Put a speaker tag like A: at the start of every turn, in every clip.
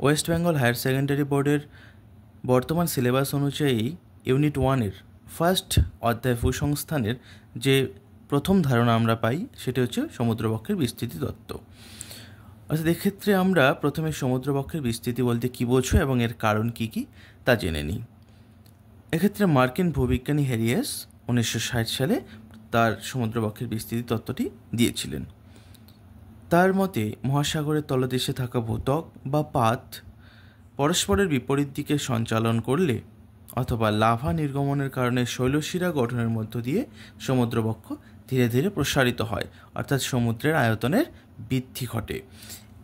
A: West Bengal higher secondary বোর্ডের বর্তমান syllabus অনুযায়ী ইউনিট 1-এর ফার্স্ট অধ্যায় ভূসংস্থানের যে প্রথম ধারণা আমরা পাই সেটি হচ্ছে সমুদ্রবক্ষের বিস্তৃতি তত্ত্ব। অর্থাৎ এক্ষেত্রে আমরা প্রথমে সমুদ্রবক্ষের বিস্তৃতি বলতে কী বোঝো এবং এর কারণ কী কী তা জেনে নিই। এক্ষেত্রে মার্কিন ভূবিজ্ঞানী হ্যারিয়েস 1960 সালে তার সমুদ্রবক্ষের বিস্তৃতি তত্ত্বটি দিয়েছিলেন। তার মতে মহাসাগরের তলদেশে থাকা ভূত্বক বা পাত পরস্পরের বিপরীত দিকে সঞ্চালন করলে অথবা লাভা নির্গমনের কারণে শৈলশিরা গঠনের মধ্য দিয়ে সমুদ্রবক্ষ ধীরে ধীরে প্রসারিত হয়, অর্থাৎ সমুদ্রের আয়তনের বৃদ্ধি ঘটে।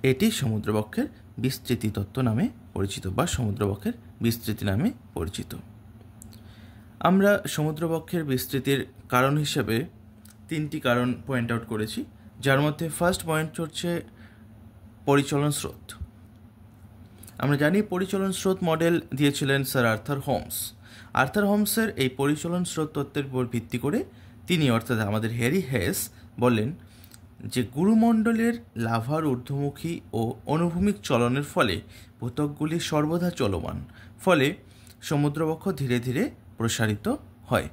A: এটি সমুদ্রবক্ষের বিস্তৃতি তত্ত্ব নামে পরিচিত বা সমুদ্রবক্ষের বিস্তৃতি নামে পরিচিত। আমরা সমুদ্রবক্ষের বিস্তৃতির কারণ হিসেবে 3টি কারণ পয়েন্ট আউট করেছি, যার মধ্যে ফার্স্ট পয়েন্ট হচ্ছে পরিচলন স্রোত। আমরা জানি পরিচলন স্রোত মডেল দিয়েছিলেন স্যার আর্থার হোমস। আর্থার হোমসের এই পরিচলন স্রোত তত্ত্বের উপর ভিত্তি করে তিনি অর্থাৎ আমাদের হ্যারি হেস বললেন যে গুরুমণ্ডলের লাভার ঊর্ধ্বমুখী ও অনুভূমিক চলনের ফলে ভূত্বকগুলি সর্বদা চলমান, ফলে সমুদ্রবক্ষ ধীরে ধীরে প্রসারিত হয়।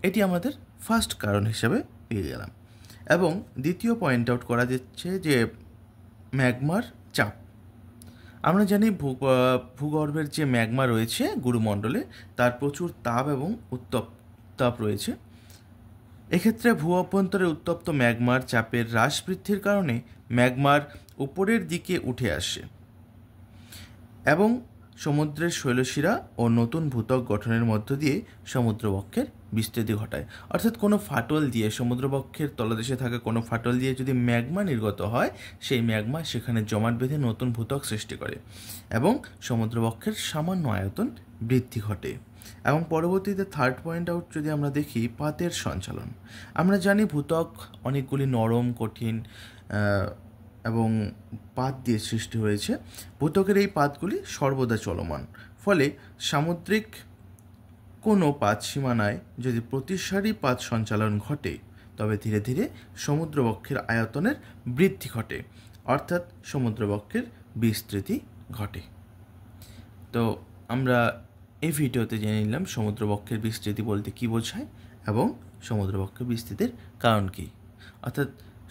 A: এটি আমাদের ফার্স্ট কারণ হিসেবে পেয়ে গেলাম। এবং দ্বিতীয় পয়েন্ট আউট করা যাচ্ছে যে ম্যাগমার চাপ। আমরা জানি ভূগর্ভের যে ম্যাগমা রয়েছে গুরুমণ্ডলে তার প্রচুর তাপ এবং উত্তাপ রয়েছে। এক্ষেত্রে ভূ অভ্যন্তরে উত্তপ্ত ম্যাগমার চাপের হ্রাস বৃদ্ধির কারণে ম্যাগমার উপরের দিকে উঠে আসে এবং সমুদ্রের শৈলশিরা ও নতুন ভূত্বক গঠনের মধ্য দিয়ে সমুদ্রবক্ষের বিস্তৃতি ঘটায়। অর্থাৎ কোনো ফাটল দিয়ে সমুদ্রবক্ষের তলদেশে থাকা কোনো ফাটল দিয়ে যদি ম্যাগমা নির্গত হয়, সেই ম্যাগমা সেখানে জমাট বেঁধে নতুন ভূত্বক সৃষ্টি করে এবং সমুদ্রবক্ষের সামান্য আয়তন বৃদ্ধি ঘটে। এবং পরবর্তীতে থার্ড পয়েন্ট আউট যদি আমরা দেখি পাতের সঞ্চালন। আমরা জানি ভূত্বক অনেকগুলি নরম কঠিন এবং পাত দিয়ে সৃষ্টি হয়েছে। ভূত্বকের এই পাতগুলি সর্বদা চলমান, ফলে সামুদ্রিক কোনো পাত সীমানায় যদি প্রতিসারী পাত সঞ্চালন ঘটে তবে ধীরে ধীরে সমুদ্রবক্ষের আয়তনের বৃদ্ধি ঘটে, অর্থাৎ সমুদ্রবক্ষের বিস্তৃতি ঘটে। তো আমরা এই ভিডিওতে জেনে নিলাম সমুদ্রবক্ষের বিস্তৃতি বলতে কী বোঝায় এবং সমুদ্রবক্ষের বিস্তৃতির কারণ কী। অর্থাৎ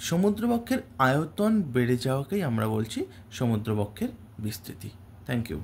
A: সমুদ্রবক্ষের আয়তন বেড়ে যাওয়াকেই আমরা বলছি সমুদ্রবক্ষের বিস্তৃতি। Thank you.